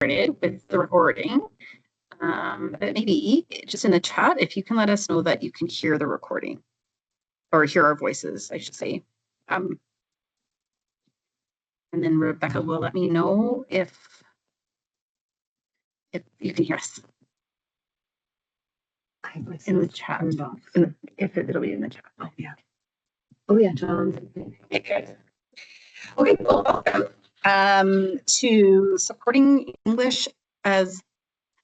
started with the recording. Maybe just in the chat, if you can let us know that you can hear the recording or hear our voices, I should say. And then Rebecca will let me know if you can hear us in the chat. If it'll be in the chat. Oh yeah. Oh yeah, John. Okay, well, welcome to Supporting English as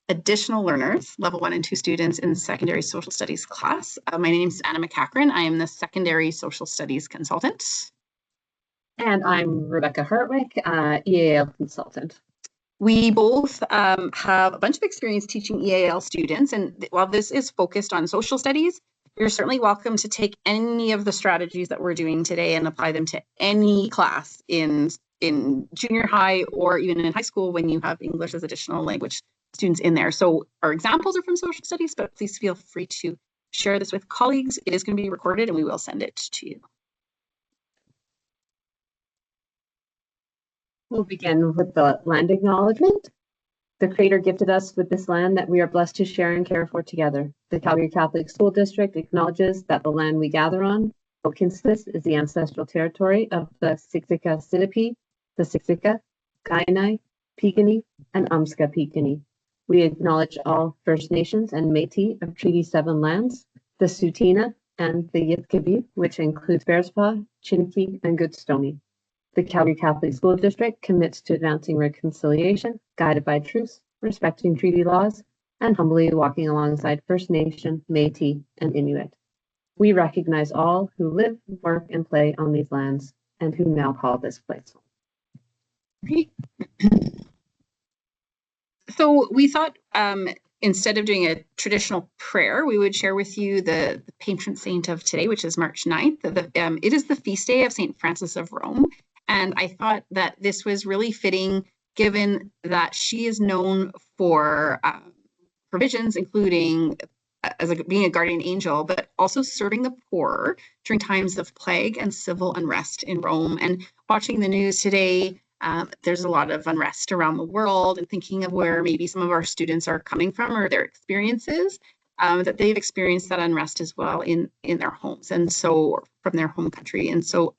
Additional Learners, Level 1 and 2 students in Secondary Social Studies class. My name is Anna McCachran. I am the Secondary Social Studies Consultant. And I'm Rebecca Hartwick, EAL Consultant. We both have a bunch of experience teaching EAL students, and while this is focused on social studies, you're certainly welcome to take any of the strategies that we're doing today and apply them to any class in junior high or even in high school when you have English as additional language students in there. So our examples are from social studies, but please feel free to share this with colleagues. It is going to be recorded and we will send it to you. We'll begin with the land acknowledgement. The Creator gifted us with this land that we are blessed to share and care for together. The Calgary Catholic School District acknowledges that the land we gather on, Okinanis, is the ancestral territory of the Siksika Sinipi, the Siksika, Kainai, Piikani, and Amska Piikani. We acknowledge all First Nations and Métis of Treaty 7 lands, the Tsuut'ina and the Yitkabi, which includes Bearspaw, Chiniki, and Goodstoney. The Calgary Catholic School District commits to advancing reconciliation, guided by truth, respecting treaty laws, and humbly walking alongside First Nation, Métis, and Inuit. We recognize all who live, work, and play on these lands, and who now call this place home. So we thought instead of doing a traditional prayer, we would share with you the patron saint of today, which is March 9th. It is the feast day of St. Francis of Rome. And I thought that this was really fitting, given that she is known for provisions, including being a guardian angel, but also serving the poor during times of plague and civil unrest in Rome. And watching the news today, there's a lot of unrest around the world, and thinking of where maybe some of our students are coming from or their experiences, that they've experienced that unrest as well in their homes, and so from their home country. And so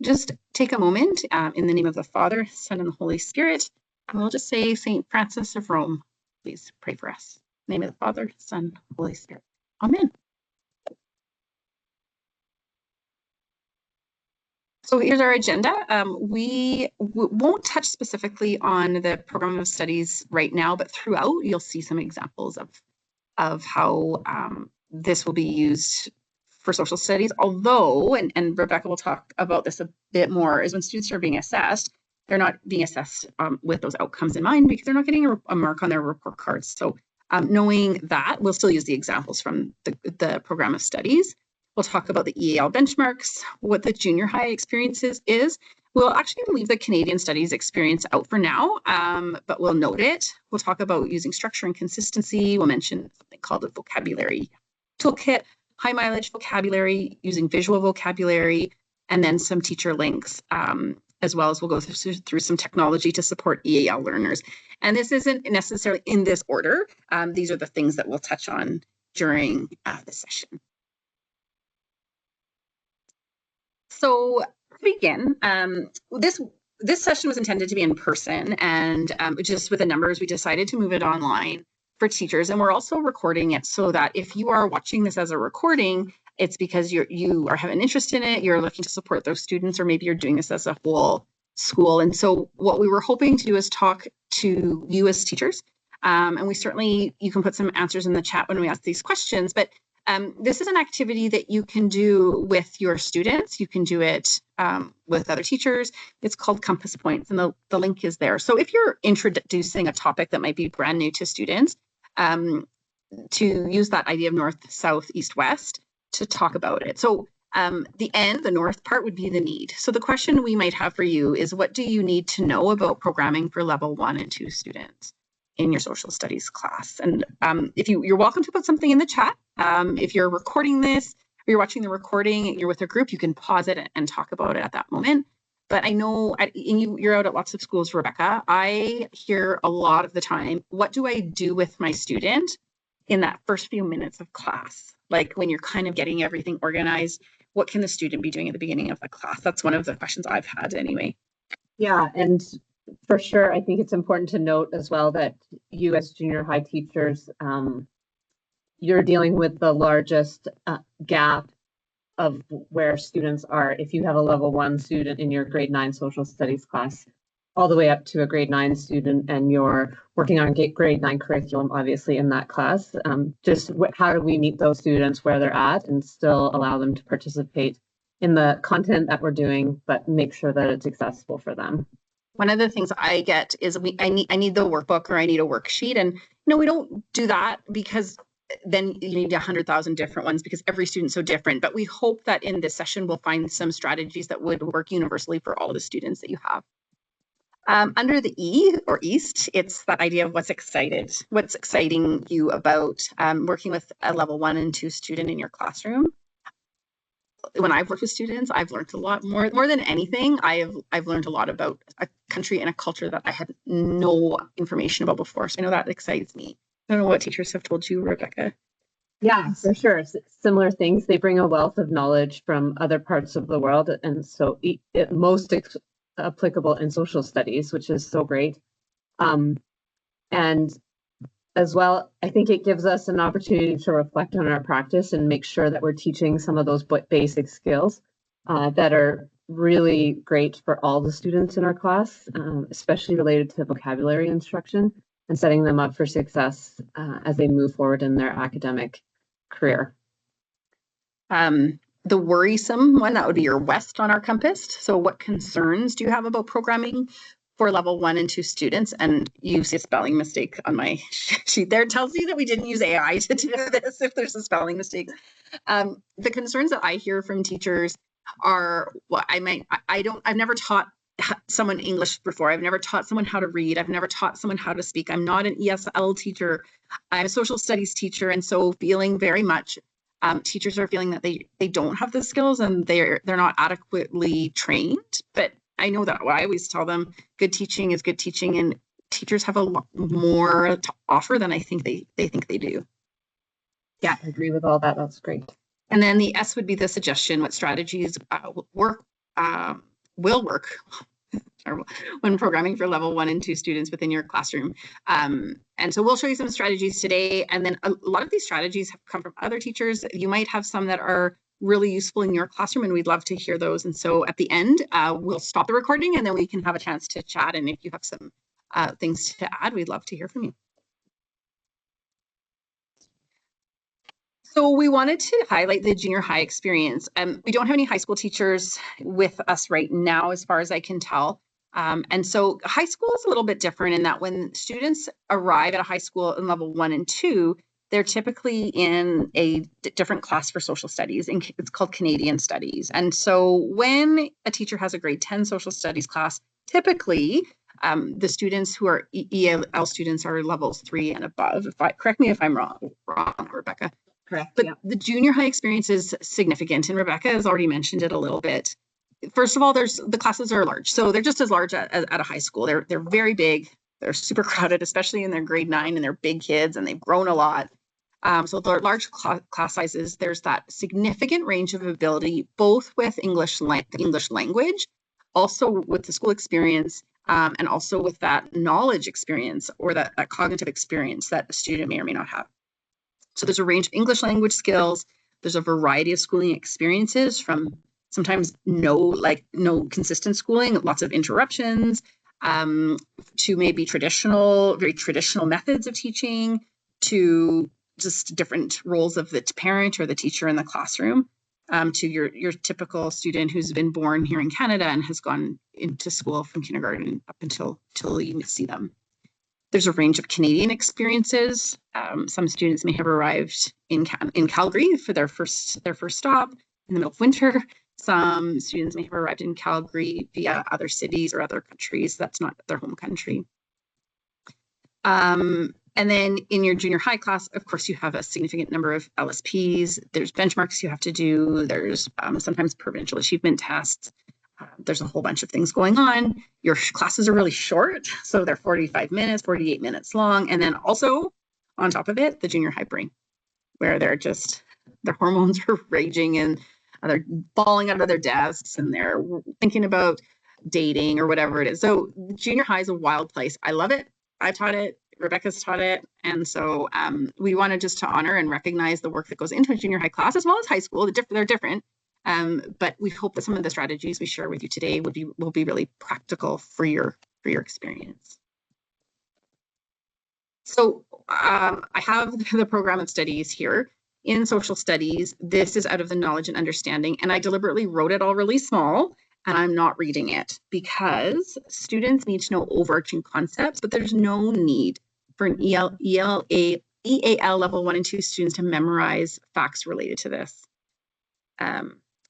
just take a moment in the name of the Father, Son, and the Holy Spirit, and we'll just say, St. Francis of Rome, please pray for us. In the name of the Father, Son, Holy Spirit. Amen. So here's our agenda. We won't touch specifically on the program of studies right now, but throughout you'll see some examples of how this will be used for social studies. Although, and Rebecca will talk about this a bit more, is when students are being assessed, they're not being assessed with those outcomes in mind because they're not getting a mark on their report cards. So knowing that, we'll still use the examples from the program of studies. We'll talk about the EAL benchmarks, what the junior high experiences is. We'll actually leave the Canadian studies experience out for now, but we'll note it. We'll talk about using structure and consistency. We'll mention something called the vocabulary toolkit, high mileage vocabulary, using visual vocabulary, and then some teacher links, as well as we'll go through some technology to support EAL learners. And this isn't necessarily in this order. These are the things that we'll touch on during the session. So to begin, this session was intended to be in person, and just with the numbers, we decided to move it online for teachers. And we're also recording it so that if you are watching this as a recording, it's because you have an interest in it, you're looking to support those students, or maybe you're doing this as a whole school. And so what we were hoping to do is talk to you as teachers. And we certainly, you can put some answers in the chat when we ask these questions, but this is an activity that you can do with your students. You can do it with other teachers. It's called Compass Points, and the link is there. So if you're introducing a topic that might be brand new to students, to use that idea of north, south, east, west to talk about it. So the north part would be the need. So the question we might have for you is, what do you need to know about programming for level 1 and 2 students in your social studies class? And if you're welcome to put something in the chat. If you're recording this, or you're watching the recording, you're with a group, you can pause it and talk about it at that moment. But I know, and you're out at lots of schools, Rebecca. I hear a lot of the time, what do I do with my student in that first few minutes of class? Like when you're kind of getting everything organized, what can the student be doing at the beginning of the class? That's one of the questions I've had anyway. Yeah, and for sure, I think it's important to note as well that you as junior high teachers, you're dealing with the largest gap of where students are. If you have a level 1 student in your grade 9 social studies class, all the way up to a grade 9 student, and you're working on grade 9 curriculum, obviously in that class, how do we meet those students where they're at and still allow them to participate in the content that we're doing, but make sure that it's accessible for them. One of the things I get is I need the workbook, or I need a worksheet, and we don't do that because then you need 100,000 different ones because every student's so different. But we hope that in this session we'll find some strategies that would work universally for all the students that you have. Under the E or East, it's that idea of what's exciting you about working with a level 1 and 2 student in your classroom. When I've worked with students, I've learned a lot more than anything. I've learned a lot about a country and a culture that I had no information about before. So I know that excites me. I don't know what teachers have told you, Rebecca. Yeah, for sure. Similar things. They bring a wealth of knowledge from other parts of the world. And so most applicable in social studies, which is so great. And as well, I think it gives us an opportunity to reflect on our practice and make sure that we're teaching some of those basic skills that are really great for all the students in our class, especially related to vocabulary instruction, and setting them up for success as they move forward in their academic career. The worrisome one, that would be your West on our compass. So what concerns do you have about programming for level 1 and 2 students? And you see a spelling mistake on my sheet there. It tells you that we didn't use AI to do this if there's a spelling mistake. The concerns that I hear from teachers are, I've never taught someone English before. I've never taught someone how to read. I've never taught someone how to speak. I'm not an ESL teacher. I'm a social studies teacher. And so feeling very much teachers are feeling that they don't have the skills and they're not adequately trained. But I know that I always tell them good teaching is good teaching, and teachers have a lot more to offer than I think they think they do. Yeah, I agree with all that. That's great. And then the S would be the suggestion: what strategies will work when programming for level 1 and 2 students within your classroom. And so we'll show you some strategies today. And then a lot of these strategies have come from other teachers. You might have some that are really useful in your classroom, and we'd love to hear those. And so at the end, we'll stop the recording and then we can have a chance to chat. And if you have some things to add, we'd love to hear from you. So we wanted to highlight the junior high experience. We don't have any high school teachers with us right now, as far as I can tell. And so high school is a little bit different in that when students arrive at a high school in level 1 and 2, they're typically in a different class for social studies, and it's called Canadian Studies. And so when a teacher has a grade 10 social studies class, typically the students who are EAL students are levels 3 and above. Correct me if I'm wrong, Rebecca. Correct. But yeah, the junior high experience is significant, and Rebecca has already mentioned it a little bit. First of all, the classes are large, so they're just as large at a high school. They're very big. They're super crowded, especially in their grade 9, and they're big kids, and they've grown a lot. So the large class sizes. There's that significant range of ability, both with English language, also with the school experience, and also with that knowledge experience or that cognitive experience that a student may or may not have. So there's a range of English language skills. There's a variety of schooling experiences, from sometimes no consistent schooling, lots of interruptions, to maybe very traditional methods of teaching, to just different roles of the parent or the teacher in the classroom, to your typical student who's been born here in Canada and has gone into school from kindergarten up until you see them. There's a range of Canadian experiences. Some students may have arrived in Calgary for their first stop in the middle of winter. Some students may have arrived in Calgary via other cities or other countries. That's not their home country. And then in your junior high class, of course, you have a significant number of LSPs. There's benchmarks you have to do. There's sometimes provincial achievement tests. there's a whole bunch of things going on. Your classes are really short, so they're 45 minutes, 48 minutes long. And then also on top of it, the junior high brain, where their hormones are raging and they're falling out of their desks and they're thinking about dating or whatever it is. So junior high is a wild place. I love it. I've taught it. Rebecca's taught it. And so we wanted just to honor and recognize the work that goes into a junior high class as well as high school. They're different. But we hope that some of the strategies we share with you today will be really practical for your experience. So I have the program of studies here. In social studies, this is out of the knowledge and understanding, and I deliberately wrote it all really small, and I'm not reading it because students need to know overarching concepts, but there's no need for an EAL level 1 and 2 students to memorize facts related to this.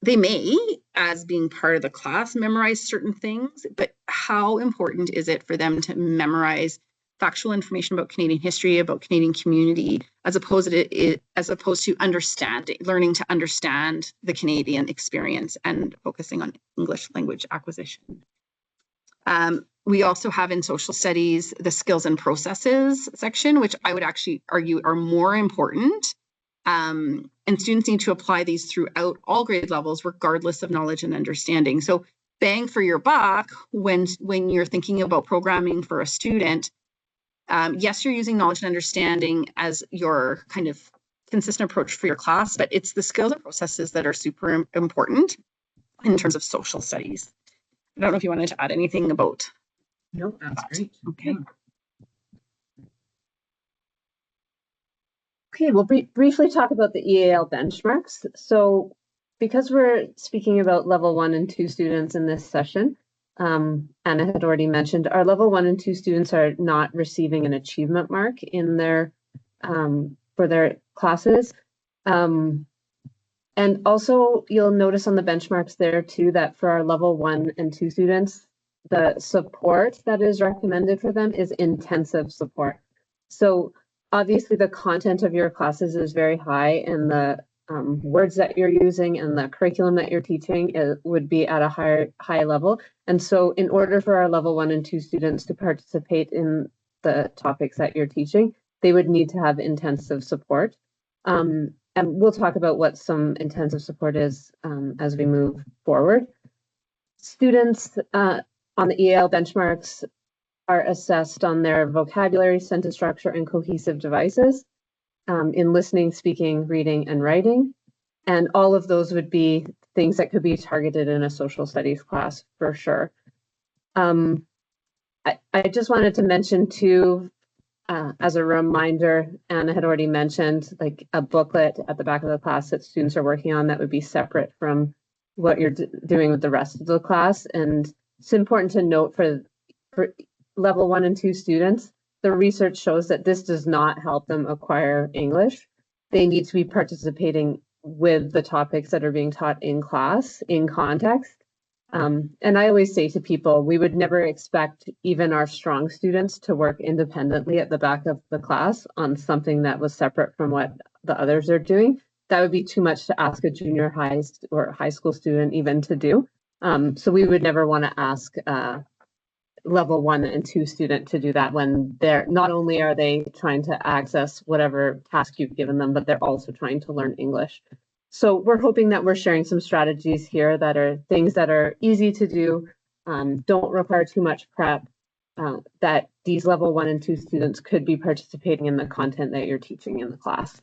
They may, as being part of the class, memorize certain things, but how important is it for them to memorize factual information about Canadian history, about Canadian community, as opposed to learning to understand the Canadian experience and focusing on English language acquisition. We also have in social studies the skills and processes section, which I would actually argue are more important. And students need to apply these throughout all grade levels, regardless of knowledge and understanding. So bang for your buck when you're thinking about programming for a student. Yes, you're using knowledge and understanding as your kind of consistent approach for your class, but it's the skills and processes that are super important in terms of social studies. I don't know if you wanted to add anything about. No, that's great. Okay. Okay, we'll briefly talk about the EAL benchmarks. So because we're speaking about level 1 and 2 students in this session, Anna had already mentioned our level 1 and 2 students are not receiving an achievement mark in their for their classes. And also you'll notice on the benchmarks there too that for our level 1 and 2 students, the support that is recommended for them is intensive support. So obviously the content of your classes is very high, and the words that you're using and the curriculum that you're teaching would be at a high level. And so in order for our level 1 and 2 students to participate in the topics that you're teaching, they would need to have intensive support. And we'll talk about what some intensive support is as we move forward. Students on the EAL benchmarks are assessed on their vocabulary, sentence structure, and cohesive devices in listening, speaking, reading, and writing. And all of those would be things that could be targeted in a social studies class for sure. I just wanted to mention too, as a reminder, Anna had already mentioned like a booklet at the back of the class that students are working on that would be separate from what you're doing with the rest of the class. And it's important to note for level 1 and 2 students, the research shows that this does not help them acquire English. They need to be participating with the topics that are being taught in class, in context. And I always say to people, we would never expect even our strong students to work independently at the back of the class on something that was separate from what the others are doing. That would be too much to ask a junior high or high school student even to do. So we would never want to ask level 1 and 2 student to do that when they're not only are they trying to access whatever task you've given them, but they're also trying to learn English. So we're hoping that we're sharing some strategies here that are things that are easy to do, don't require too much prep, that these level 1 and 2 students could be participating in the content that you're teaching in the class.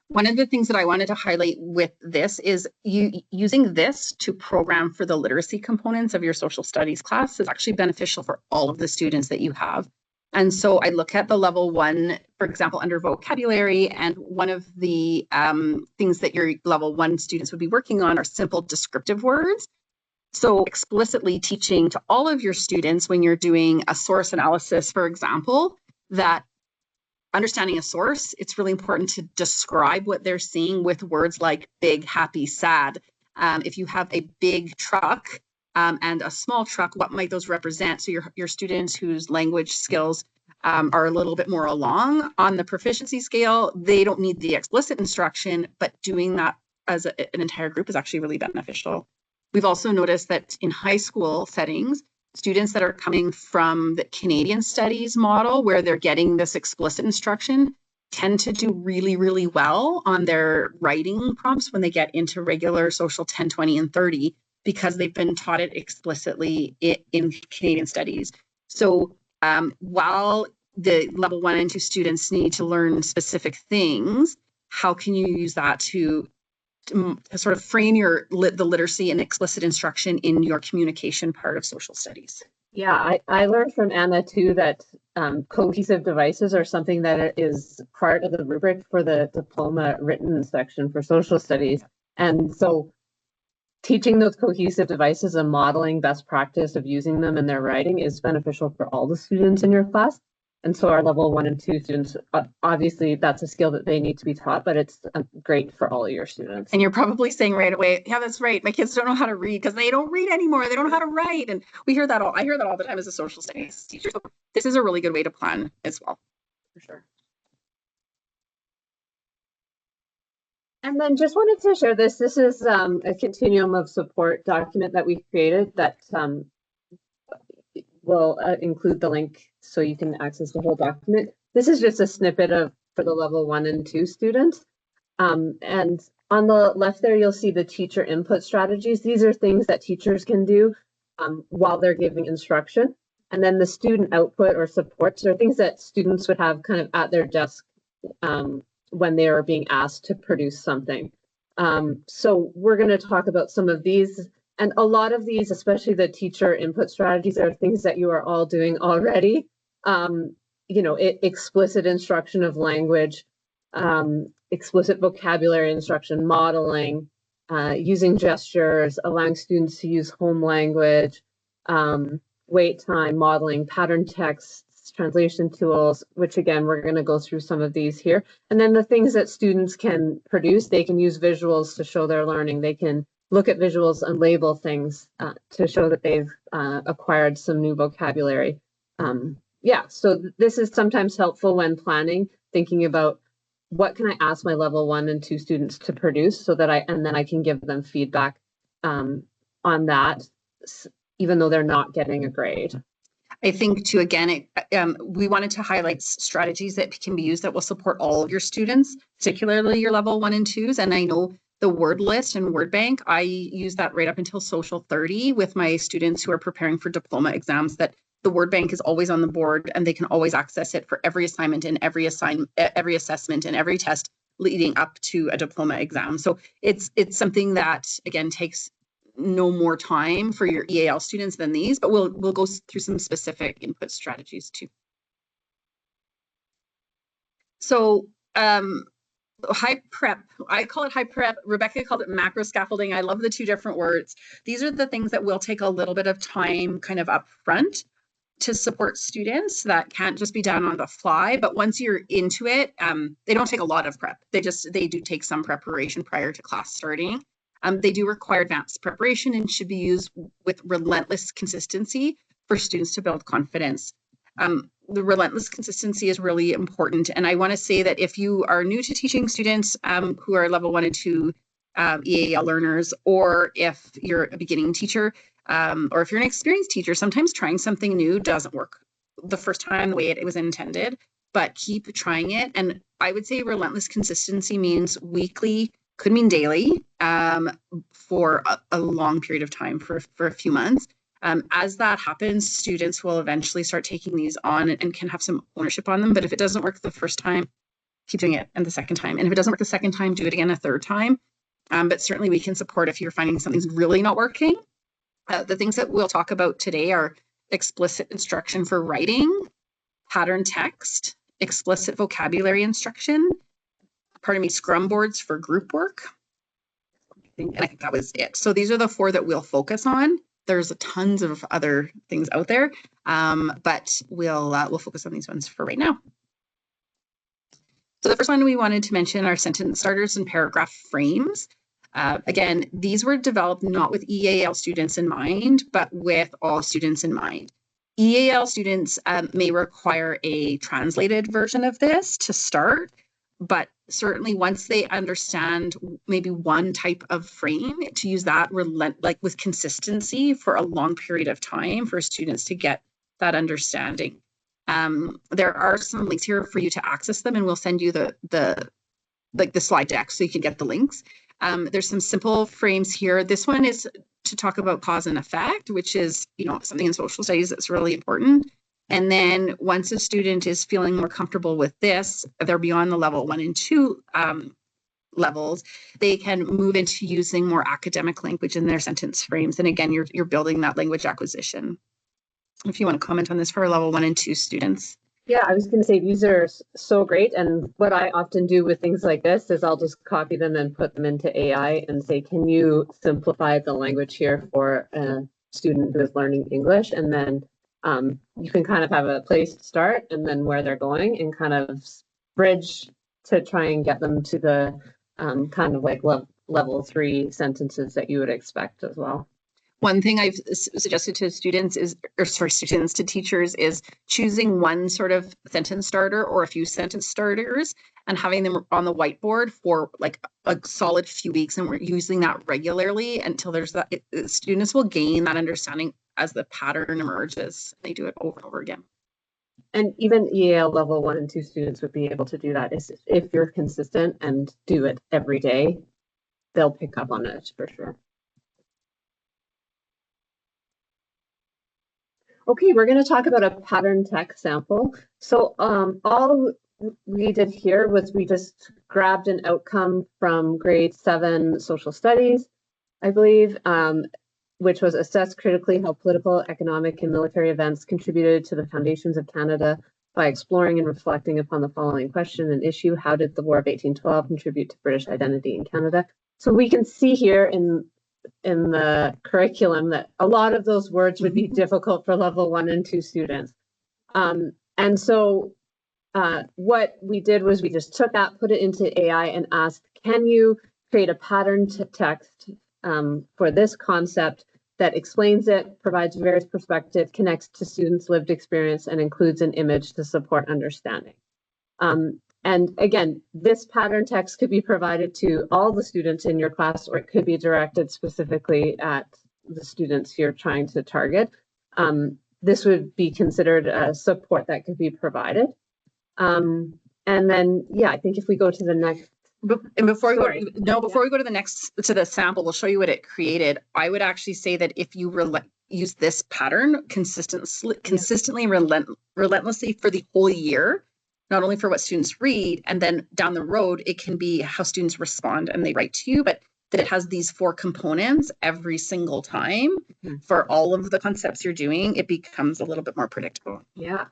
One of the things that I wanted to highlight with this is using this to program for the literacy components of your social studies class is actually beneficial for all of the students that you have. And so I look at the level 1, for example, under vocabulary, and one of the things that your level 1 students would be working on are simple descriptive words. So explicitly teaching to all of your students when you're doing a source analysis, for example, that understanding a source, it's really important to describe what they're seeing with words like big, happy, sad. If you have a big truck and a small truck, what might those represent? So your students whose language skills are a little bit more along on the proficiency scale, they don't need the explicit instruction, but doing that as an entire group is actually really beneficial. We've also noticed that in high school settings, students that are coming from the Canadian studies model, where they're getting this explicit instruction, tend to do really, really well on their writing prompts when they get into regular social 10, 20, and 30, because they've been taught it explicitly in Canadian studies. So while the level 1 and 2 students need to learn specific things, how can you use that to sort of frame the literacy and explicit instruction in your communication part of social studies? Yeah, I learned from Anna too that cohesive devices are something that is part of the rubric for the diploma written section for social studies. And so teaching those cohesive devices and modeling best practice of using them in their writing is beneficial for all the students in your class. And so our level 1 and 2 students, obviously that's a skill that they need to be taught, but it's great for all of your students. And you're probably saying right away, yeah, that's right. My kids don't know how to read because they don't read anymore. They don't know how to write. And I hear that all the time as a social studies teacher. So this is a really good way to plan as well, for sure. And then just wanted to share this. This is a continuum of support document that we created that will include the link so you can access the whole document. This is just a snippet for the level 1 and 2 students. And on the left there, you'll see the teacher input strategies. These are things that teachers can do while they're giving instruction. And then the student output or supports are things that students would have kind of at their desk when they are being asked to produce something. So we're going to talk about some of these. And a lot of these, especially the teacher input strategies, are things that you are all doing already. Explicit instruction of language, explicit vocabulary instruction, modeling, using gestures, allowing students to use home language, wait time, modeling, pattern texts, translation tools, which again, we're going to go through some of these here. And then the things that students can produce, they can use visuals to show their learning. They can look at visuals and label things to show that they've acquired some new vocabulary. So this is sometimes helpful when planning, thinking about what can I ask my level 1 and 2 students to produce so that I can give them feedback on that, even though they're not getting a grade. I think too, again, we wanted to highlight strategies that can be used that will support all of your students, particularly your level 1 and 2s. And I know the word list and word bank, I use that right up until social 30 with my students who are preparing for diploma exams, that the word bank is always on the board and they can always access it for every assignment and every assessment and every test leading up to a diploma exam. So it's something that, again, takes no more time for your EAL students than these, but we'll go through some specific input strategies too. So high prep, I call it high prep. Rebecca called it macro scaffolding. I love the two different words. These are the things that will take a little bit of time kind of up front to support students that can't just be done on the fly. But once you're into it, they don't take a lot of prep. They do take some preparation prior to class starting. They do require advanced preparation and should be used with relentless consistency for students to build confidence. The relentless consistency is really important. And I want to say that if you are new to teaching students who are level 1 and 2 EAL learners, or if you're a beginning teacher, or if you're an experienced teacher, sometimes trying something new doesn't work the first time the way it was intended, but keep trying it. And I would say relentless consistency means weekly, could mean daily, for a long period of time, for a few months. As that happens, students will eventually start taking these on and can have some ownership on them. But if it doesn't work the first time, keep doing it, and the second time. And if it doesn't work the second time, do it again a third time. But certainly we can support if you're finding something's really not working. The things that we'll talk about today are explicit instruction for writing, pattern text, explicit vocabulary instruction, scrum boards for group work. And I think that was it. So these are the 4 that we'll focus on. There's tons of other things out there, but we'll focus on these ones for right now. So the first one we wanted to mention are sentence starters and paragraph frames. Again, these were developed not with EAL students in mind, but with all students in mind. EAL students may require a translated version of this to start, But certainly once they understand maybe one type of frame, to use that like with consistency for a long period of time for students to get that understanding. There are some links here for you to access them, and we'll send you the slide deck so you can get the links. There's some simple frames here. This one is to talk about cause and effect, which is, something in social studies that's really important. And then once a student is feeling more comfortable with this, they're beyond the level 1 and 2 levels, they can move into using more academic language in their sentence frames. And again, you're building that language acquisition. If you want to comment on this for our level 1 and 2 students. Yeah, I was going to say these are so great. And what I often do with things like this is I'll just copy them and put them into AI and say, can you simplify the language here for a student who is learning English? And then you can kind of have a place to start and then where they're going and kind of bridge to try and get them to the kind of like level 3 sentences that you would expect as well. One thing I've suggested to students to teachers is choosing one sort of sentence starter or a few sentence starters and having them on the whiteboard for like a solid few weeks. And we're using that regularly until there's that, students will gain that understanding as the pattern emerges. They do it over and over again. And even EAL level 1 and 2 students would be able to do that. If you're consistent and do it every day, they'll pick up on it for sure. Okay, we're going to talk about a pattern text sample. So all we did here was we just grabbed an outcome from grade 7 social studies, I believe, which was assess critically how political, economic, and military events contributed to the foundations of Canada by exploring and reflecting upon the following question and issue: how did the War of 1812 contribute to British identity in Canada? So we can see here in the curriculum that a lot of those words would be difficult for level 1 and 2 students. And so what we did was we just took that, put it into AI and asked, can you create a pattern text for this concept that explains it, provides various perspectives, connects to students' lived experience, and includes an image to support understanding. And again, this pattern text could be provided to all the students in your class, or it could be directed specifically at the students you're trying to target. This would be considered a support that could be provided. And then, yeah, I think if we go to the next. And before we go to the next, to the sample, we'll show you what it created. I would actually say that if you use this pattern consistently, relentlessly for the whole year, not only for what students read, and then down the road, it can be how students respond and they write to you, but that it has these 4 components every single time for all of the concepts you're doing, it becomes a little bit more predictable. Yeah.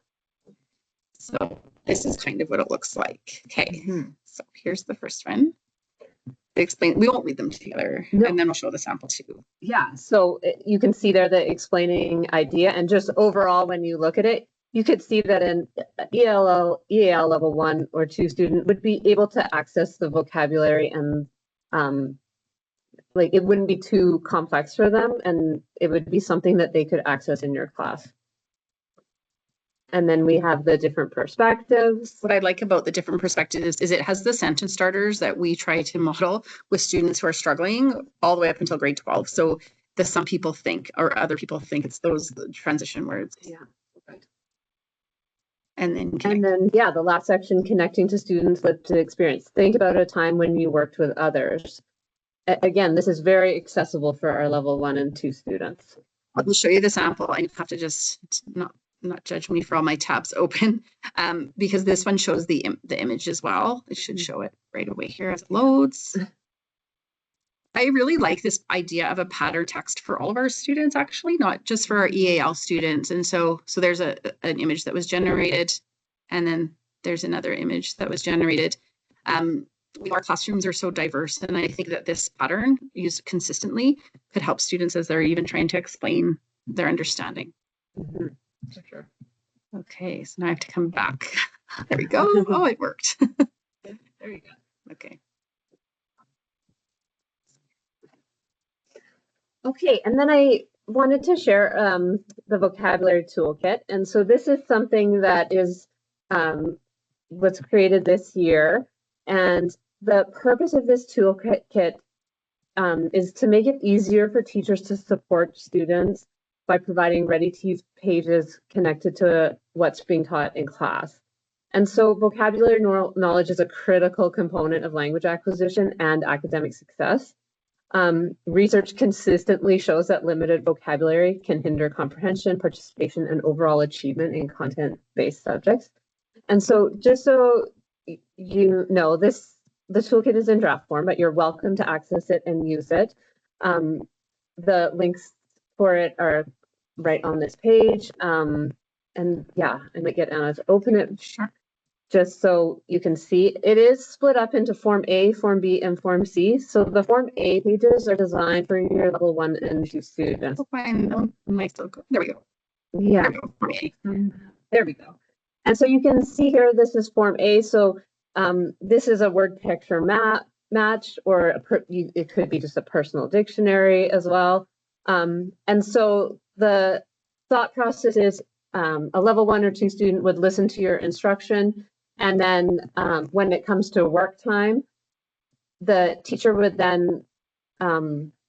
So this is kind of what it looks like. Okay, so here's the first one. We won't read them together, and then we'll show the sample too. Yeah, so you can see there the explaining idea, and just overall, when you look at it, you could see that an EAL level 1 or 2 student would be able to access the vocabulary and like it wouldn't be too complex for them, and it would be something that they could access in your class. And then we have the different perspectives. What I like about the different perspectives is it has the sentence starters that we try to model with students who are struggling all the way up until grade 12. So some people think, or other people think, it's those transition words. Yeah. And then, yeah, the last section, connecting to students' lived experience. Think about a time when you worked with others. Again, this is very accessible for our level 1 and 2 students. I'll show you the sample. I have to just not judge me for all my tabs open, because this one shows the image as well. It should show it right away here as it loads. I really like this idea of a pattern text for all of our students, actually, not just for our EAL students. And so there's an image that was generated, and then there's another image that was generated. Our classrooms are so diverse, and I think that this pattern used consistently could help students as they're even trying to explain their understanding. For sure. Okay, so now I have to come back. There we go. Oh, it worked. There you go. Okay. Okay, and then I wanted to share the vocabulary toolkit. And so this is something that is was created this year. And the purpose of this toolkit is to make it easier for teachers to support students by providing ready-to-use pages connected to what's being taught in class. And so vocabulary knowledge is a critical component of language acquisition and academic success. Research consistently shows that limited vocabulary can hinder comprehension, participation, and overall achievement in content-based subjects. And so just so you know, the toolkit is in draft form, but you're welcome to access it and use it. The links for it are right on this page. And yeah, I might get Anna to open it. Sure. Just so you can see, it is split up into Form A, Form B, and Form C. So the Form A pages are designed for your level 1 and 2 students. Oh, fine. There we go. Yeah. Form A. There we go. And so you can see here, this is Form A. So this is a word picture match, or it could be just a personal dictionary as well. And so the thought process is a level 1 or 2 student would listen to your instruction. And then when it comes to work time, the teacher would then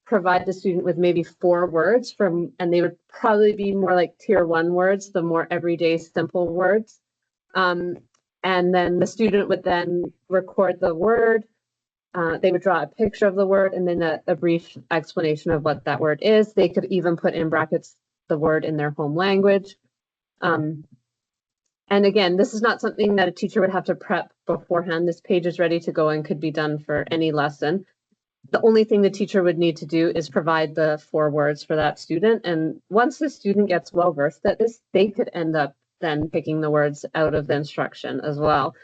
provide the student with maybe 4 words and they would probably be more like tier 1 words, the more everyday simple words. And then the student would then record the word. They would draw a picture of the word and then a brief explanation of what that word is. They could even put in brackets the word in their home language. And again, this is not something that a teacher would have to prep beforehand. This page is ready to go and could be done for any lesson. The only thing the teacher would need to do is provide the 4 words for that student. And once the student gets well versed at this, they could end up then picking the words out of the instruction as well.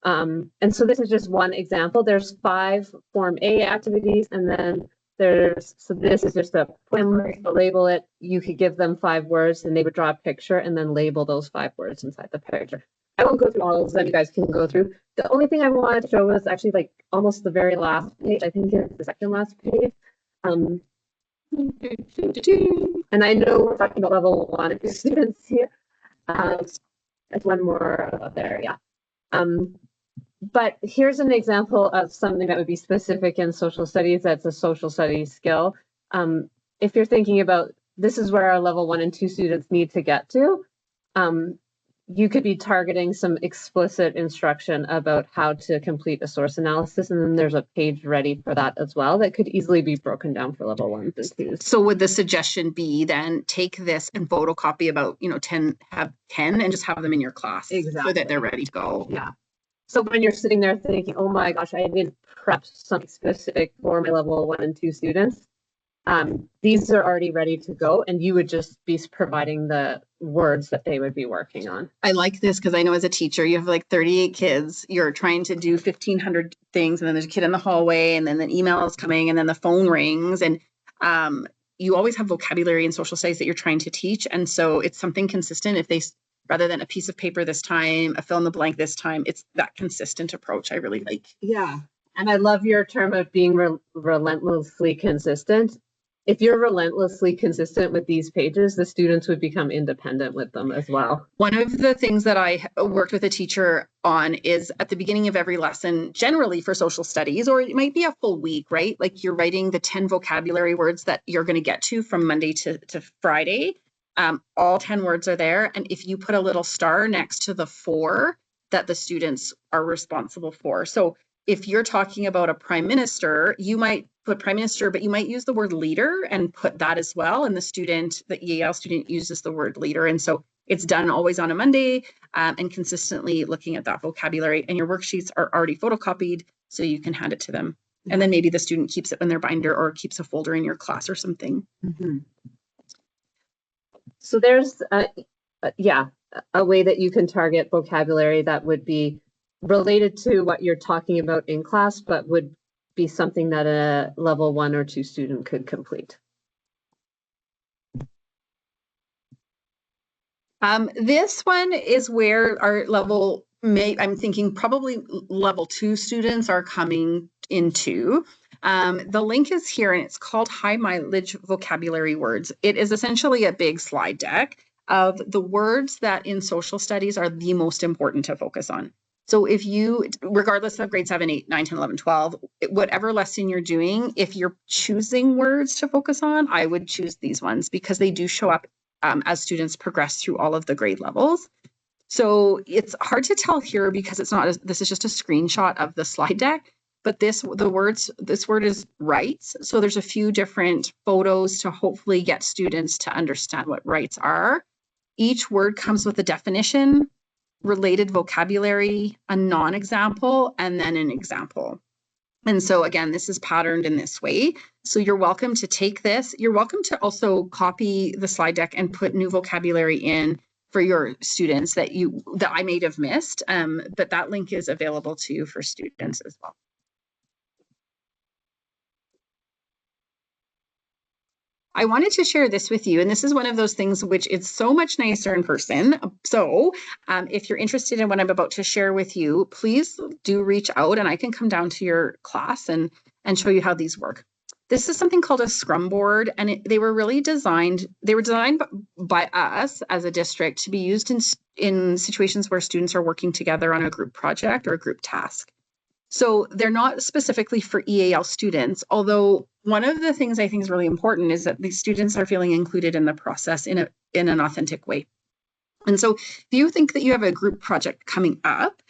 And so this is just one example. There's 5 Form A activities, and then so this is just a point to label it. You could give them 5 words and they would draw a picture and then label those 5 words inside the picture. I won't go through all of them, you guys can go through. The only thing I wanted to show was actually like almost the very last page. I think it's the second last page. And I know we're talking about level 1 students here. There's one more there, yeah. But here's an example of something that would be specific in social studies. That's a social studies skill. If you're thinking about this is where our level 1 and 2 students need to get to, you could be targeting some explicit instruction about how to complete a source analysis. And then there's a page ready for that as well that could easily be broken down for level 1 and 2. So would the suggestion be then take this and photocopy about, 10 and just have them in your class? Exactly. So that they're ready to go. Yeah. So when you're sitting there thinking, oh my gosh, I didn't prep something specific for my level 1 and 2 students, these are already ready to go, and you would just be providing the words that they would be working on. I like this because I know as a teacher, you have like 38 kids, you're trying to do 1,500 things, and then there's a kid in the hallway, and then the email is coming, and then the phone rings, and you always have vocabulary and social studies that you're trying to teach, and so it's something consistent. If they rather than a piece of paper this time, a fill in the blank this time, it's that consistent approach I really like. Yeah. And I love your term of being relentlessly consistent. If you're relentlessly consistent with these pages, the students would become independent with them as well. One of the things that I worked with a teacher on is at the beginning of every lesson, generally for social studies, or it might be a full week, right? Like you're writing the 10 vocabulary words that you're going to get to from Monday to Friday. All 10 words are there. And if you put a little star next to the 4 that the students are responsible for. So if you're talking about a prime minister, you might put prime minister, but you might use the word leader and put that as well. And the EAL student uses the word leader. And so it's done always on a Monday and consistently looking at that vocabulary, and your worksheets are already photocopied so you can hand it to them. And then maybe the student keeps it in their binder or keeps a folder in your class or something. Mm-hmm. So there's, a way that you can target vocabulary that would be related to what you're talking about in class, but would be something that a level 1 or 2 student could complete. This one is where our I'm thinking probably level 2 students are coming into. The link is here, and it's called High Mileage Vocabulary Words. It is essentially a big slide deck of the words that in social studies are the most important to focus on. So if you, regardless of grade 7, 8, 9, 10, 11, 12, whatever lesson you're doing, if you're choosing words to focus on, I would choose these ones because they do show up as students progress through all of the grade levels. So it's hard to tell here because it's not, this is just a screenshot of the slide deck, but this word is rights. So there's a few different photos to hopefully get students to understand what rights are. Each word comes with a definition, related vocabulary, a non-example, and then an example. And so again, this is patterned in this way. So you're welcome to take this. You're welcome to also copy the slide deck and put new vocabulary in for your students that I may have missed, but that link is available to you for students as well. I wanted to share this with you, and this is one of those things which is so much nicer in person. So if you're interested in what I'm about to share with you, please do reach out and I can come down to your class and show you how these work. This is something called a Scrum board, and they were designed by us as a district to be used in situations where students are working together on a group project or a group task. So they're not specifically for EAL students, although one of the things I think is really important is that these students are feeling included in the process in an authentic way. And so if you think that you have a group project coming up,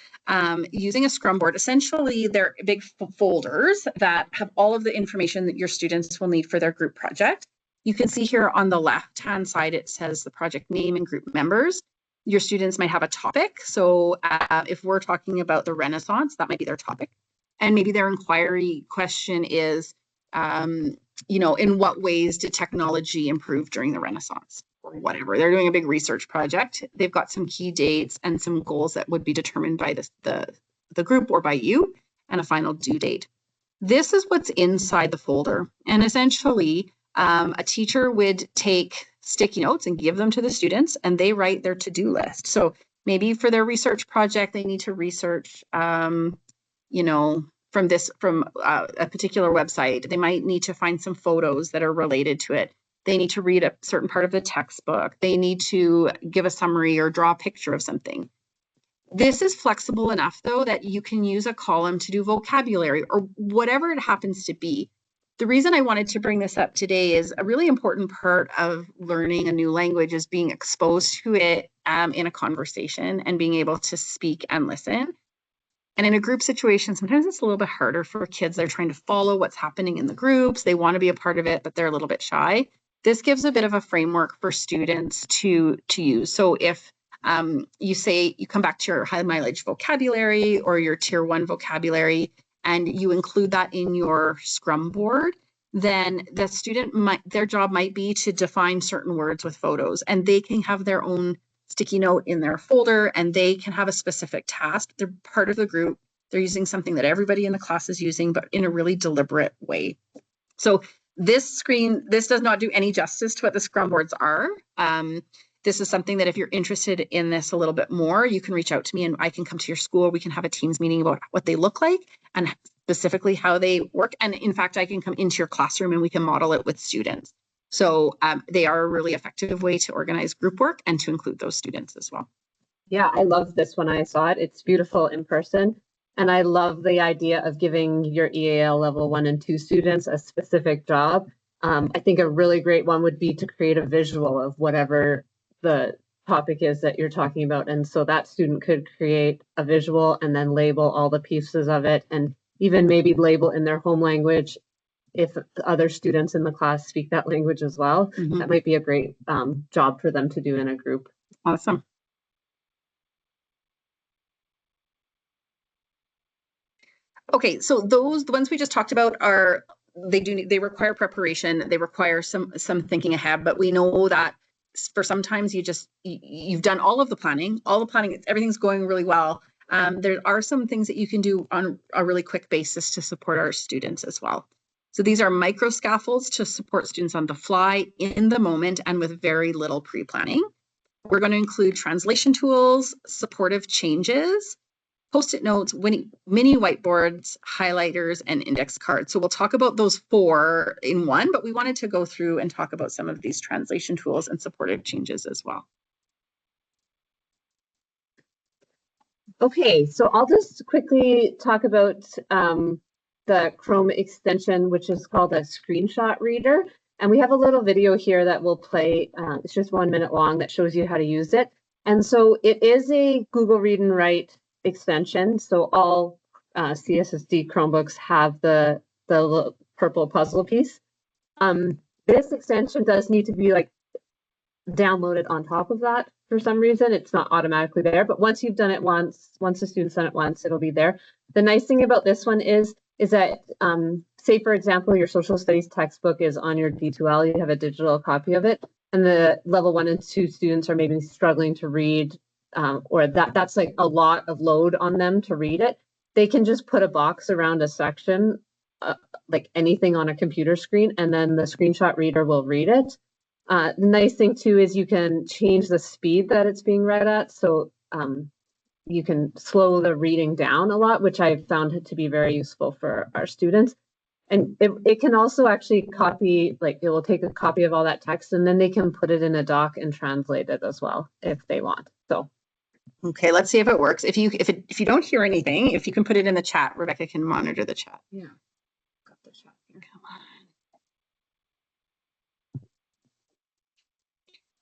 using a Scrum board, essentially they're big folders that have all of the information that your students will need for their group project. You can see here on the left-hand side, it says the project name and group members. Your students might have a topic. So if we're talking about the Renaissance, that might be their topic. And maybe their inquiry question is, in what ways did technology improve during the Renaissance or whatever? They're doing a big research project. They've got some key dates and some goals that would be determined by the group or by you, and a final due date. This is what's inside the folder. And essentially, a teacher would take sticky notes and give them to the students, and they write their to-do list. So maybe for their research project, they need to research, from a particular website. They might need to find some photos that are related to it. They need to read a certain part of the textbook. They need to give a summary or draw a picture of something. This is flexible enough, though, that you can use a column to do vocabulary or whatever it happens to be. The reason I wanted to bring this up today is a really important part of learning a new language is being exposed to it in a conversation and being able to speak and listen. And in a group situation, sometimes it's a little bit harder for kids. They're trying to follow what's happening in the groups. They want to be a part of it, but they're a little bit shy. This gives a bit of a framework for students to use. So if you come back to your high mileage vocabulary or your tier 1 vocabulary, and you include that in your Scrum board, then the student their job might be to define certain words with photos, and they can have their own sticky note in their folder, and they can have a specific task. They're part of the group. They're using something that everybody in the class is using, but in a really deliberate way. So this does not do any justice to what the Scrum boards are. This is something that if you're interested in this a little bit more, you can reach out to me and I can come to your school. We can have a Teams meeting about what they look like and specifically how they work. And in fact, I can come into your classroom and we can model it with students. So they are a really effective way to organize group work and to include those students as well. Yeah, I love this when I saw it. It's beautiful in person. And I love the idea of giving your EAL level 1 and 2 students a specific job. I think a really great one would be to create a visual of whatever the topic is that you're talking about. And so that student could create a visual and then label all the pieces of it, and even maybe label in their home language if other students in the class speak that language as well. Mm-hmm. That might be a great job for them to do in a group. Awesome. Okay, so the ones we just talked about they require preparation. They require some thinking ahead, but we know that for sometimes you've done all the planning, everything's going really well. There are some things that you can do on a really quick basis to support our students as well. So these are micro scaffolds to support students on the fly, in the moment, and with very little pre-planning. We're going to include translation tools, supportive changes, Post-it notes, mini whiteboards, highlighters, and index cards. So we'll talk about those 4 in one, but we wanted to go through and talk about some of these translation tools and supportive changes as well. Okay, so I'll just quickly talk about the Chrome extension, which is called a screenshot reader. And we have a little video here that will play. It's just 1 minute long that shows you how to use it. And so it is a Google Read and Write extension. So all CSSD Chromebooks have the little purple puzzle piece. This extension does need to be like downloaded on top of that for some reason. It's not automatically there, but once you've done it once the student's done it once, it'll be there. The nice thing about this one is that, say for example, your social studies textbook is on your D2L, you have a digital copy of it, and the level 1 and 2 students are maybe struggling to read, or that's like a lot of load on them to read it. They can just put a box around a section, like anything on a computer screen, and then the screenshot reader will read it. The nice thing too is you can change the speed that it's being read at. So you can slow the reading down a lot, which I've found to be very useful for our students. And it can also actually copy, like it will take a copy of all that text and then they can put it in a doc and translate it as well if they want. So. Okay, let's see if it works. If you don't hear anything, if you can put it in the chat, Rebecca can monitor the chat. Yeah. Got the chat here. Come on.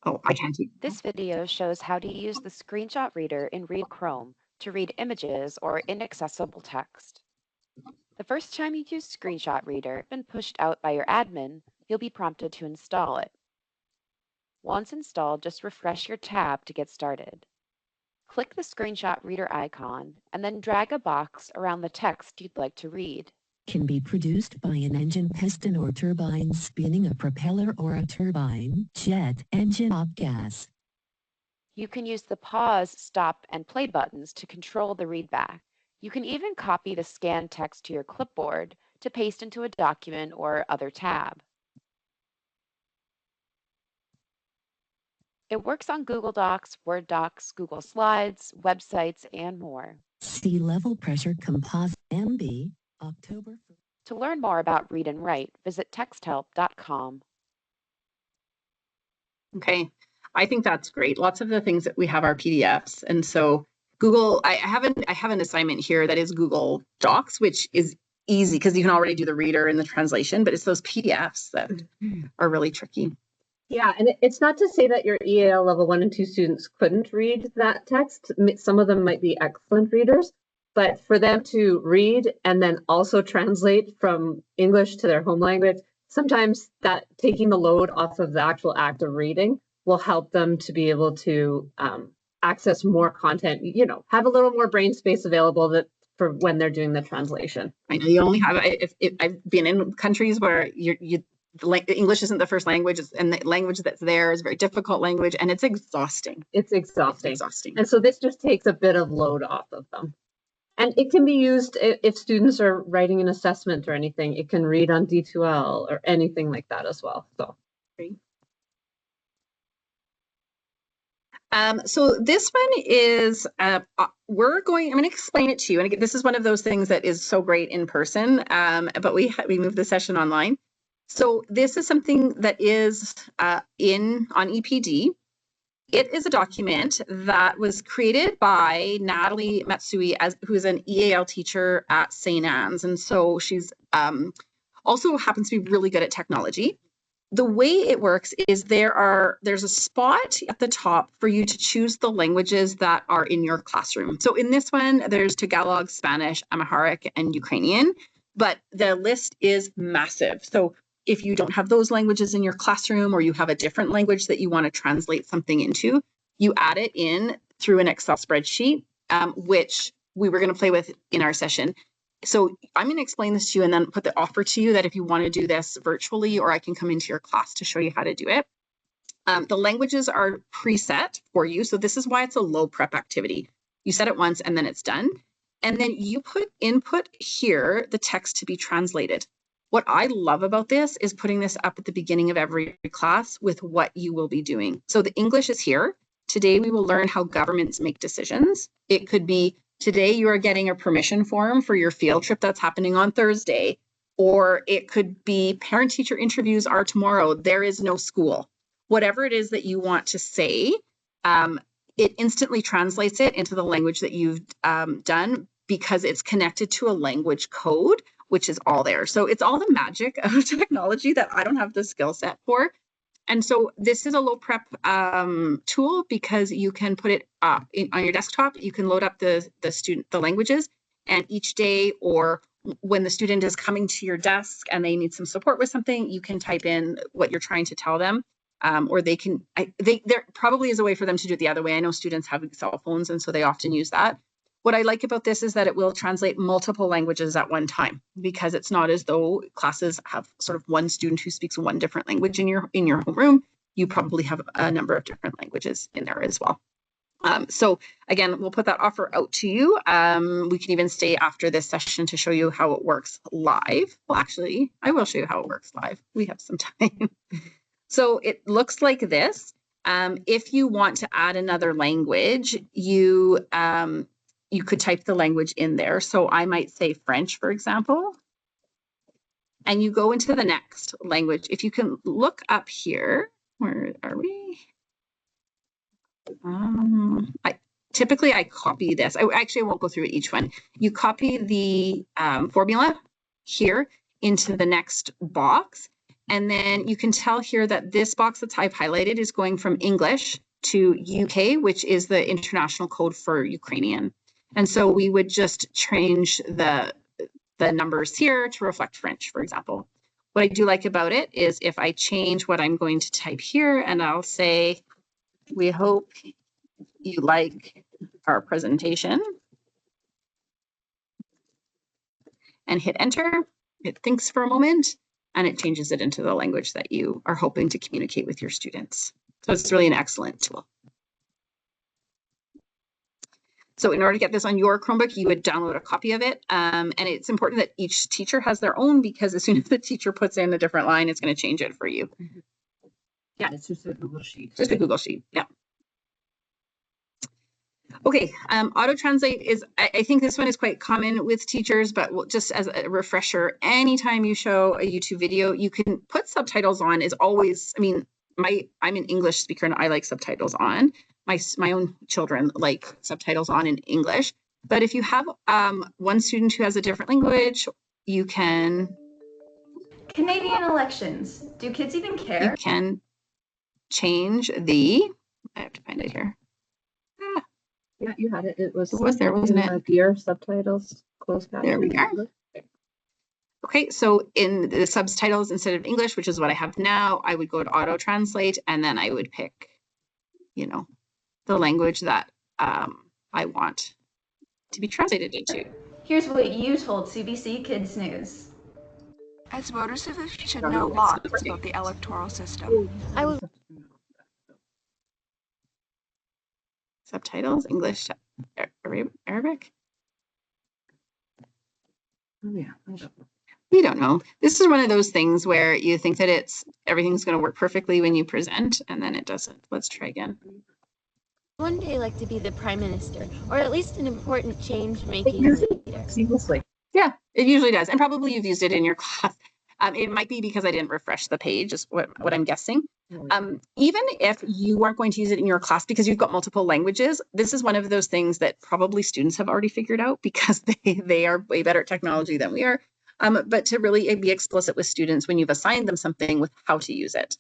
Oh, I can't see. This video shows how to use the screenshot reader in Read Chrome to read images or inaccessible text. The first time you use Screenshot Reader and pushed out by your admin, you'll be prompted to install it. Once installed, just refresh your tab to get started. Click the Screenshot Reader icon and then drag a box around the text you'd like to read. Can be produced by an engine piston or turbine spinning a propeller or a turbine, jet engine of gas. You can use the pause, stop, and play buttons to control the readback. You can even copy the scanned text to your clipboard to paste into a document or other tab. It works on Google Docs, Word Docs, Google Slides, websites, and more. Sea level pressure composite MB, October. To learn more about Read and Write, visit texthelp.com. Okay, I think that's great. Lots of the things that we have are PDFs, and so Google. I have an assignment here that is Google Docs, which is easy because you can already do the reader and the translation, but it's those PDFs that are really tricky. Yeah, and it's not to say that your EAL level 1 and 2 students couldn't read that text. Some of them might be excellent readers, but for them to read and then also translate from English to their home language, sometimes that taking the load off of the actual act of reading will help them to be able to access more content, have a little more brain space available for when they're doing the translation. I know you only have, I've been in countries where English isn't the first language, and the language that's there is a very difficult language, and it's exhausting. It's exhausting. And so this just takes a bit of load off of them. And it can be used if students are writing an assessment or anything. It can read on D2L or anything like that as well. So. Great. So this one is, I'm going to explain it to you. And again, this is one of those things that is so great in person, but we moved the session online. So this is something that is on EPD. It is a document that was created by Natalie Matsui, who is an EAL teacher at St. Anne's. And so she's also happens to be really good at technology. The way it works is there's a spot at the top for you to choose the languages that are in your classroom. So in this one, there's Tagalog, Spanish, Amharic, and Ukrainian, but the list is massive. So if you don't have those languages in your classroom, or you have a different language that you want to translate something into, you add it in through an Excel spreadsheet, which we were going to play with in our session. So I'm going to explain this to you and then put the offer to you that if you want to do this virtually, or I can come into your class to show you how to do it. The languages are preset for you. So this is why it's a low prep activity. You set it once and then it's done. And then you input here the text to be translated. What I love about this is putting this up at the beginning of every class with what you will be doing. So the English is here. Today, we will learn how governments make decisions. It could be, today you are getting a permission form for your field trip that's happening on Thursday. Or it could be parent-teacher interviews are tomorrow. There is no school. Whatever it is that you want to say, it instantly translates it into the language that you've done, because it's connected to a language code, which is all there. So it's all the magic of technology that I don't have the skill set for. And so this is a low prep tool, because you can put it on your desktop. You can load up the languages, and each day, or when the student is coming to your desk and they need some support with something, you can type in what you're trying to tell them. Or they can, there probably is a way for them to do it the other way. I know students have cell phones, and so they often use that. What I like about this is that it will translate multiple languages at one time, because it's not as though classes have sort of one student who speaks one different language in your homeroom. You probably have a number of different languages in there as well. So again, we'll put that offer out to you. We can even stay after this session to show you how it works live. Well, actually, I will show you how it works live. We have some time. So it looks like this. If you want to add another language, you could type the language in there. So I might say French, for example, and you go into the next language. If you can look up here, where are we? Typically I copy this. I won't go through each one. You copy the formula here into the next box. And then you can tell here that this box that I've highlighted is going from English to UK, which is the international code for Ukrainian. And so we would just change the numbers here to reflect French, for example. What I do like about it is if I change what I'm going to type here, and I'll say, we hope you like our presentation, and hit enter. It thinks for a moment, and it changes it into the language that you are hoping to communicate with your students. So it's really an excellent tool. So in order to get this on your Chromebook, you would download a copy of it. And it's important that each teacher has their own, because as soon as the teacher puts in a different line, it's going to change it for you. Mm-hmm. Yeah, it's just a Google Sheet. Just a Google Sheet, yeah. Okay, auto translate is, I think this one is quite common with teachers, but just as a refresher, anytime you show a YouTube video, you can put subtitles on. Is always, I mean, I'm an English speaker and I like subtitles on. My own children like subtitles on in English. But if you have one student who has a different language, you can. Canadian elections. Do kids even care? You can change the, I have to find it here. Yeah, you had it. It was there, wasn't it? Dear subtitles, closed caption. There we are. Okay, so in the subtitles, instead of English, which is what I have now, I would go to auto translate, and then I would pick, the language that I want to be translated into. Here's what you told CBC Kids News. As voters should know lots about the electoral system. I will. Subtitles, English, Arabic? Oh yeah. We don't know. This is one of those things where you think that everything's going to work perfectly when you present, and then it doesn't. Let's try again. One day like to be the prime minister, or at least an important change-making It leader. seamlessly. Yeah, it usually does. And probably you've used it in your class. It might be because I didn't refresh the page, is what I'm guessing. Even if you aren't going to use it in your class because you've got multiple languages, this is one of those things that probably students have already figured out, because they are way better at technology than we are. But to really be explicit with students when you've assigned them something with how to use it.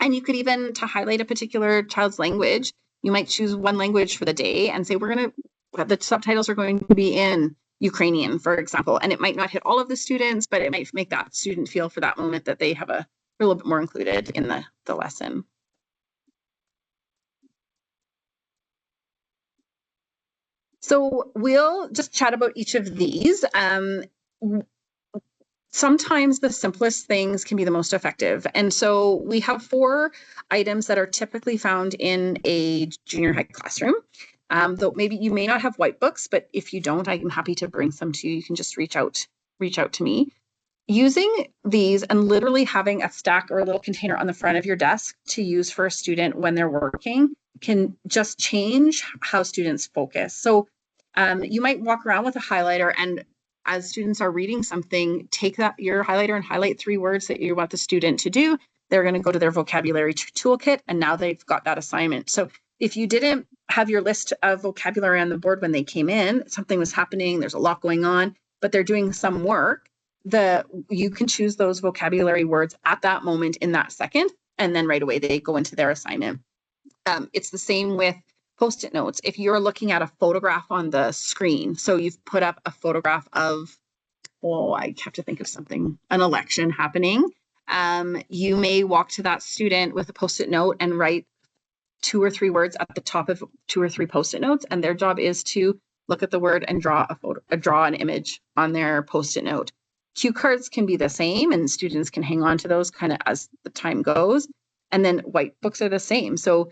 And you could even, to highlight a particular child's language, you might choose one language for the day and say, the subtitles are going to be in Ukrainian, for example. And it might not hit all of the students, but it might make that student feel for that moment that they have a little bit more included in the lesson. So we'll just chat about each of these. Sometimes the simplest things can be the most effective. And so we have 4 items that are typically found in a junior high classroom. Though maybe you may not have white books, but if you don't, I'm happy to bring some to you. You can just reach out to me. Using these and literally having a stack or a little container on the front of your desk to use for a student when they're working can just change how students focus. So you might walk around with a highlighter, and as students are reading something, take your highlighter and highlight 3 words that you want the student to do. They're going to go to their vocabulary toolkit, and now they've got that assignment. So if you didn't have your list of vocabulary on the board when they came in, something was happening, there's a lot going on, but they're doing some work, you can choose those vocabulary words at that moment in that second, and then right away they go into their assignment. It's the same with Post-it notes. If you're looking at a photograph on the screen, so you've put up a photograph of, I have to think of something, an election happening, you may walk to that student with a Post-it note and write 2 or 3 words at the top of 2 or 3 Post-it notes, and their job is to look at the word and draw an image on their Post-it note. Cue cards can be the same, and students can hang on to those kind of as the time goes. And then white books are the same. So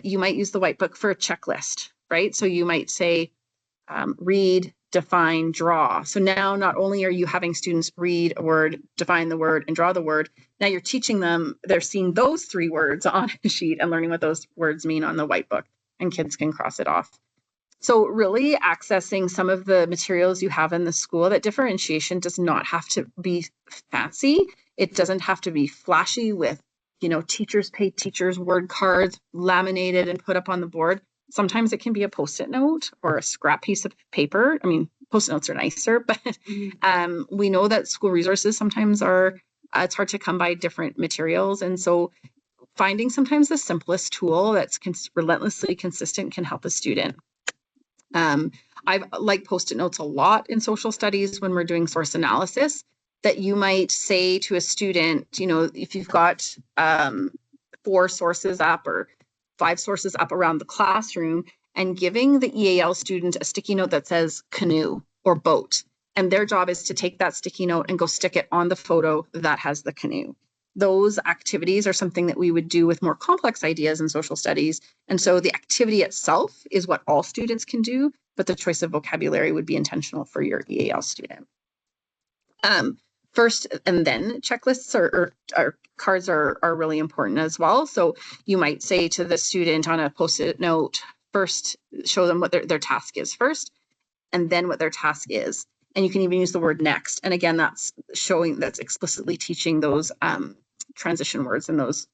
you might use the white book for a checklist, right? So you might say, read, define, draw. So now not only are you having students read a word, define the word, and draw the word, now you're teaching them, they're seeing those 3 words on a sheet and learning what those words mean on the white book, and kids can cross it off. So really accessing some of the materials you have in the school, that differentiation does not have to be fancy. It doesn't have to be flashy with, teachers pay teachers word cards laminated and put up on the board. Sometimes it can be a Post-it note or a scrap piece of paper. I mean, Post-it notes are nicer, but we know that school resources sometimes it's hard to come by different materials. And so finding sometimes the simplest tool that's relentlessly consistent can help a student. I like Post-it notes a lot in social studies when we're doing source analysis, that you might say to a student, if you've got 4 sources up or 5 sources up around the classroom, and giving the EAL student a sticky note that says canoe or boat. And their job is to take that sticky note and go stick it on the photo that has the canoe. Those activities are something that we would do with more complex ideas in social studies. And so the activity itself is what all students can do, but the choice of vocabulary would be intentional for your EAL student. First and then checklists or cards are really important as well. So you might say to the student on a Post-it note, first show them what their task is first, and then what their task is. And you can even use the word next. And again, that's explicitly teaching those transition words and those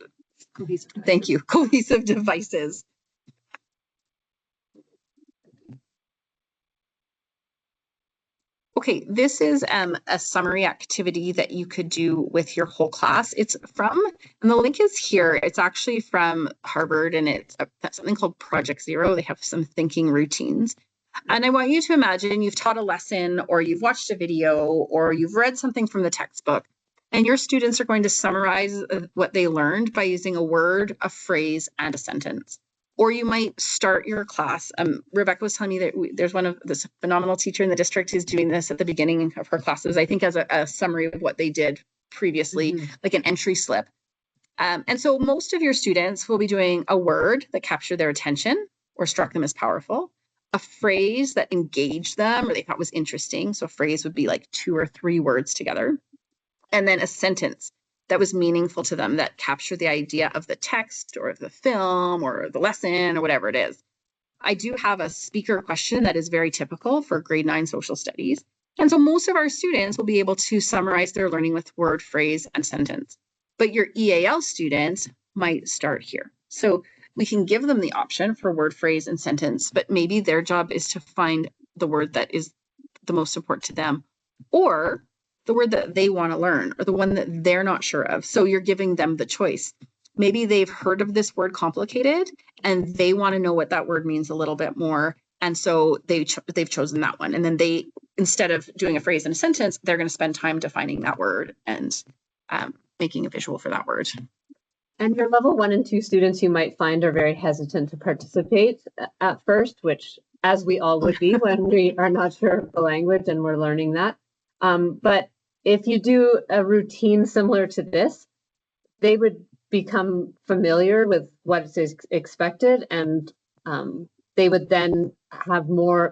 cohesive devices. Okay, this is a summary activity that you could do with your whole class. And the link is here. It's actually from Harvard, and it's something called Project Zero. They have some thinking routines. And I want you to imagine you've taught a lesson, or you've watched a video, or you've read something from the textbook, and your students are going to summarize what they learned by using a word, a phrase, and a sentence. Or you might start your class. Rebecca was telling me that there's this phenomenal teacher in the district who's doing this at the beginning of her classes, I think as a summary of what they did previously, like an entry slip. And so most of your students will be doing a word that captured their attention or struck them as powerful, a phrase that engaged them or they thought was interesting. So a phrase would be like 2 or 3 words together. And then a sentence that was meaningful to them, that captured the idea of the text or the film or the lesson or whatever it is. I do have a speaker question that is very typical for grade 9 social studies. And so most of our students will be able to summarize their learning with word, phrase, and sentence. But your EAL students might start here. So we can give them the option for word, phrase, and sentence, but maybe their job is to find the word that is the most important to them, or the word that they want to learn, or the one that they're not sure of. So you're giving them the choice. Maybe they've heard of this word complicated and they want to know what that word means a little bit more. And so they've chosen that one. And then they, instead of doing a phrase and a sentence, they're going to spend time defining that word and making a visual for that word. And your level 1 and 2 students you might find are very hesitant to participate at first, which as we all would be when we are not sure of the language and we're learning that. But if you do a routine similar to this, they would become familiar with what is expected, and they would then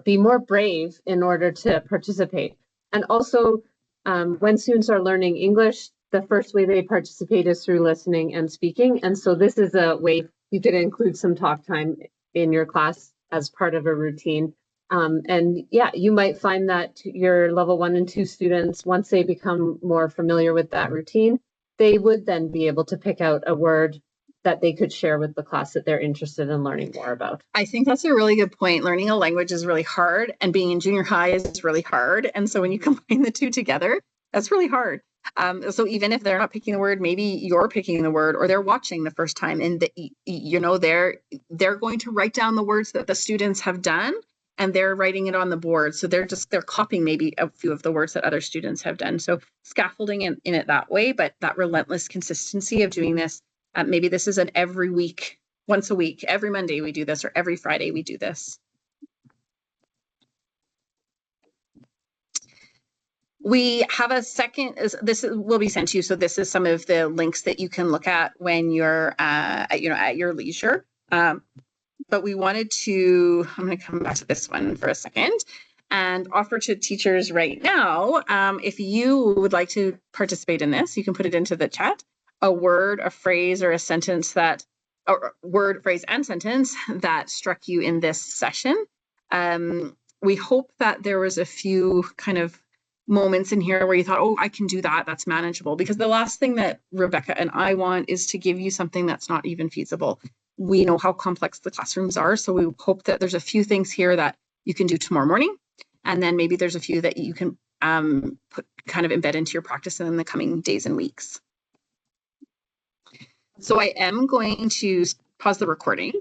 be more brave in order to participate. And also, when students are learning English, the first way they participate is through listening and speaking. And so this is a way you could include some talk time in your class as part of a routine. And yeah, you might find that your level 1 and 2 students, once they become more familiar with that routine, they would then be able to pick out a word that they could share with the class that they're interested in learning more about? I think that's a really good point. Learning a language is really hard, and being in junior high is really hard. And so when you combine the two together, that's really hard. So even if they're not picking the word, maybe you're picking the word, or they're watching the first time, and they're going to write down the words that the students have done, and they're writing it on the board. So they're copying maybe a few of the words that other students have done. So scaffolding in it that way, but that relentless consistency of doing this. Maybe this is an every week, once a week, every Monday we do this, or every Friday we do this. We have a second, this will be sent to you. So this is some of the links that you can look at when you're at your leisure. But we wanted to, I'm going to come back to this one for a second and offer to teachers right now, if you would like to participate in this, you can put it into the chat, a word, a phrase, or a sentence that, or word, phrase, and sentence that struck you in this session. We hope that there was a few kind of moments in here where you thought, oh, I can do that, that's manageable. Because the last thing that Rebecca and I want is to give you something that's not even feasible. We know how complex the classrooms are, so we hope that there's a few things here that you can do tomorrow morning, and then maybe there's a few that you can kind of embed into your practice in the coming days and weeks. So I am going to pause the recording